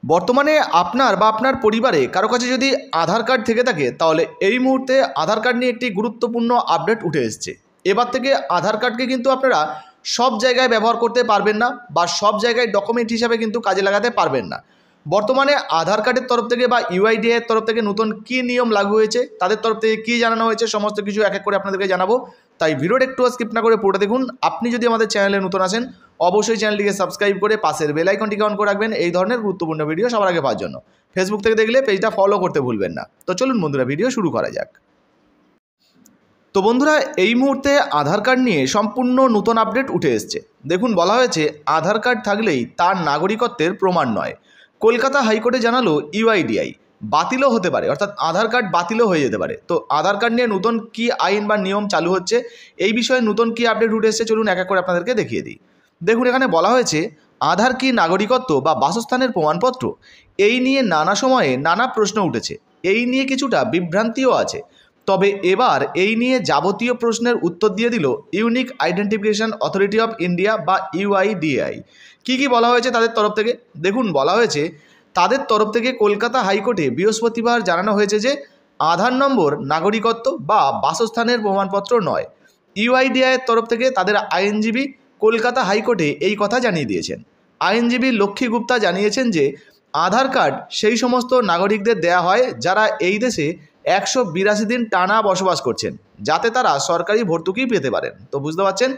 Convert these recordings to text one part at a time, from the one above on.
বর্তমানে আপনার বা আপনার পরিবারে কারো কাছে যদি আধার কার্ড থেকে থাকে তাহলে এই মুহূর্তে আধার কার্ড নিয়ে একটি গুরুত্বপূর্ণ আপডেট উঠে এসেছে। এবার থেকে আধার কার্ডকে কিন্তু আপনারা সব জায়গায় ব্যবহার করতে পারবেন না বা সব জায়গায় ডকুমেন্ট হিসাবে কিন্তু কাজে লাগাতে পারবেন না। বর্তমানে আধার কার্ডের তরফ থেকে বা ইউআইডিআই এর তরফ থেকে নতুন কী নিয়ম লাগু হয়েছে, তাদের তরফ থেকে কী জানানো হয়েছে, সমস্ত কিছু এক এক করে আপনাদেরকে জানাবো। তাই ভিডিওটা একটু স্কিপ না করে পুরোটা দেখুন। আপনি যদি আমাদের চ্যানেলে নতুন আসেন অবশ্যই চ্যানেলটিকে সাবস্ক্রাইব করে পাশের বেল আইকনটিকে অন করে রাখবেন এই ধরনের গুরুত্বপূর্ণ ভিডিও সবার আগে পাওয়ার জন্য। ফেসবুক থেকে দেখলে পেজটা ফলো করতে ভুলবেন না। তো চলুন বন্ধুরা, ভিডিও শুরু করা যাক। তো বন্ধুরা, এই মুহূর্তে আধার কার্ড নিয়ে সম্পূর্ণ নতুন আপডেট উঠে এসছে। দেখুন, বলা হয়েছে আধার কার্ড থাকলেই তার নাগরিকত্বের প্রমাণ নয়। কলকাতা হাইকোর্টে জানালো ইউআইডিআই বাতিলও হতে পারে, অর্থাৎ আধার কার্ড বাতিলও হয়ে যেতে পারে। তো আধার কার্ড নিয়ে নতুন কি আইন বা নিয়ম চালু হচ্ছে, এই বিষয়ে নতুন কি আপডেট উঠে এসছে, চলুন এক এক করে আপনাদেরকে দেখিয়ে দিই। দেখুন, এখানে বলা হয়েছে আধার কি নাগরিকত্ব বা বাসস্থানের প্রমাণপত্র, এই নিয়ে নানা সময়ে নানা প্রশ্ন উঠেছে। এই নিয়ে কিছুটা বিভ্রান্তিও আছে। তবে এবার এই নিয়ে যাবতীয় প্রশ্নের উত্তর দিয়ে দিল unique identification authority of India বা ইউআইডিআই। কি বলা হয়েছে তাদের তরফ থেকে? দেখুন, বলা হয়েছে তাদের তরফ থেকে কলকাতা হাইকোর্টে বৃহস্পতিবার জানানো হয়েছে যে আধার নম্বর নাগরিকত্ব বা বাসস্থানের প্রমাণপত্র নয়। ইউআইডিআই এর তরফ থেকে তাদের আইনজীবী কলকাতা হাইকোর্টে এই কথা জানিয়ে দিয়েছেন। আইনজীবী লক্ষ্মী গুপ্তা জানিয়েছেন যে আধার কার্ড সেই সমস্ত নাগরিকদের দেয়া হয় যারা এই দেশে 182 দিন টানা বসবাস করছেন, যাতে তারা সরকারি ভর্তুকি পেতে পারেন। তো বুঝতে পারছেন,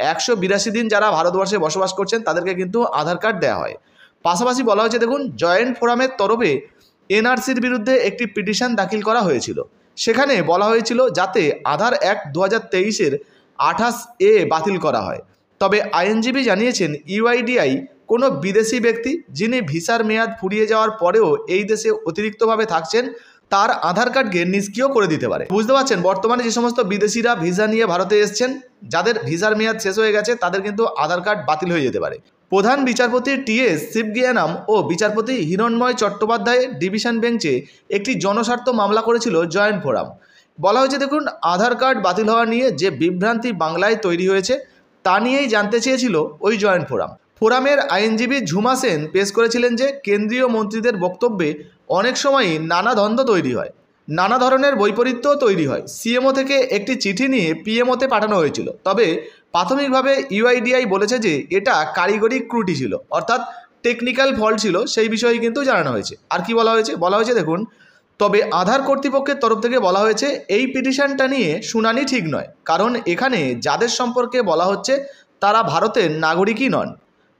182 দিন যারা ভারতবর্ষে বসবাস করছেন তাদেরকে কিন্তু আধার কার্ড দেওয়া হয়। পাশাপাশি বলা হয়েছে, দেখুন, জয়েন্ট ফোরামের তরফে এনআরসির বিরুদ্ধে একটি পিটিশন দাখিল করা হয়েছিল। সেখানে বলা হয়েছিল যাতে আধার অ্যাক্ট 2023-এর 28A বাতিল করা হয়। তবে আইনজীবী জানিয়েছেন ইউআইডিআই কোনো বিদেশি ব্যক্তি যিনি ভিসার মেয়াদ ফুরিয়ে যাওয়ার পরেও এই দেশে অতিরিক্তভাবে থাকছেন তার আধার কার্ডকে নিষ্ক্রিয় করে দিতে পারে। বুঝতে পারছেন, বর্তমানে যে সমস্ত বিদেশিরা ভিসা নিয়ে ভারতে এসছেন, যাদের ভিসার মেয়াদ শেষ হয়ে গেছে, তাদের কিন্তু আধার কার্ড বাতিল হয়ে যেতে পারে। প্রধান বিচারপতি টি.এস. শিবজ্ঞানম ও বিচারপতি হিরণময় চট্টোপাধ্যায়ের ডিভিশন বেঞ্চে একটি জনস্বার্থ মামলা করেছিল জয়েন্ট ফোরাম। বলা হয়েছে, দেখুন, আধার কার্ড বাতিল হওয়া নিয়ে যে বিভ্রান্তি বাংলায় তৈরি হয়েছে তা নিয়েই জানতে চেয়েছিল ওই জয়েন্ট ফোরাম। ফোরামের আইনজীবী ঝুমা সেন পেশ করেছিলেন যে কেন্দ্রীয় মন্ত্রীদের বক্তব্যে অনেক সময়ই নানা দ্বন্দ্ব তৈরি হয়, নানা ধরনের বৈপরীত্যও তৈরি হয়। সিএমও থেকে একটি চিঠি নিয়ে পিএমওতে পাঠানো হয়েছিল। তবে প্রাথমিকভাবে ইউআইডিআই বলেছে যে এটা কারিগরি ত্রুটি ছিল, অর্থাৎ টেকনিক্যাল ফল্ট ছিল, সেই বিষয়ে কিন্তু জানানো হয়েছে। আর কি বলা হয়েছে? বলা হয়েছে, দেখুন, তবে আধার কর্তৃপক্ষের তরফ থেকে বলা হয়েছে এই পিটিশনটা নিয়ে শুনানি ঠিক নয়, কারণ এখানে যাদের সম্পর্কে বলা হচ্ছে তারা ভারতের নাগরিকই নন।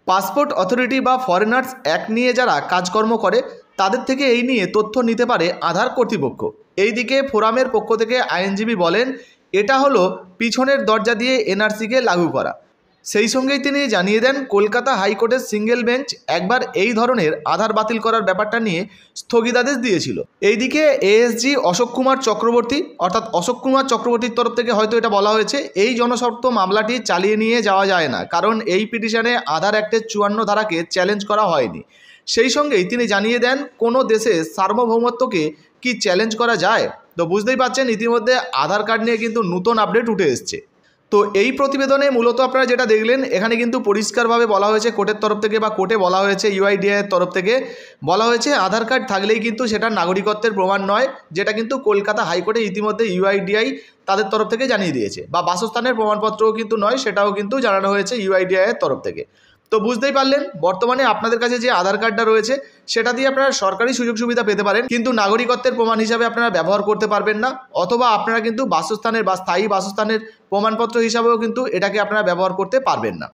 পাসপোর্ট অথরিটি বা ফরেনার্স অ্যাক্ট নিয়ে যারা কাজকর্ম করে তাদের থেকে এই নিয়ে তথ্য নিতে পারে আধার কর্তৃপক্ষ। এইদিকে ফোরামের পক্ষ থেকে আইনজীবী বলেন এটা হলো পিছনের দরজা দিয়ে এনআরসিকে লাগু করা। সেই সঙ্গেই তিনি জানিয়ে দেন কলকাতা হাইকোর্টের সিঙ্গেল বেঞ্চ একবার এই ধরনের আধার বাতিল করার ব্যাপারটা নিয়ে স্থগিতাদেশ দিয়েছিল। এইদিকে এএসজি অশোক কুমার চক্রবর্তী, অর্থাৎ অশোক কুমার চক্রবর্তীর তরফ থেকে হয়তো এটা বলা হয়েছে এই জনস্বার্থ মামলাটি চালিয়ে নিয়ে যাওয়া যায় না, কারণ এই পিটিশনে আধার অ্যাক্টের 54 ধারাকে চ্যালেঞ্জ করা হয়নি। সেই সঙ্গেই তিনি জানিয়ে দেন কোনো দেশের সার্বভৌমত্বকে কি চ্যালেঞ্জ করা যায়। তো বুঝতেই পারছেন, ইতিমধ্যে আধার কার্ড নিয়ে কিন্তু নতুন আপডেট উঠে এসছে। তো এই প্রতিবেদনে মূলত আপনারা যেটা দেখলেন, এখানে কিন্তু পরিষ্কারভাবে বলা হয়েছে কোর্টের তরফ থেকে বা কোর্টে বলা হয়েছে ইউআইডিআই এর তরফ থেকে বলা হয়েছে আধার কার্ড থাকলেই কিন্তু সেটা নাগরিকত্বের প্রমাণ নয়, যেটা কিন্তু কলকাতা হাইকোর্টে ইতিমধ্যে ইউআইডিআই তাদের তরফ থেকে জানিয়ে দিয়েছে। বা বাসস্থানের প্রমাণপত্রও কিন্তু নয়, সেটাও কিন্তু জানানো হয়েছে ইউআইডিআই এর তরফ থেকে। তো বুঝতেই পারলেন, বর্তমানে আপনাদের কাছে যে আধার কার্ডটা রয়েছে সেটা দিয়ে আপনারা সরকারি সুযোগ সুবিধা পেতে পারেন, কিন্তু নাগরিকত্বের প্রমাণ হিসাবে আপনারা ব্যবহার করতে পারবেন না। অথবা আপনারা কিন্তু বাসস্থানের বা স্থায়ী বাসস্থানের প্রমাণপত্র হিসাবেও কিন্তু এটাকে আপনারা ব্যবহার করতে পারবেন না।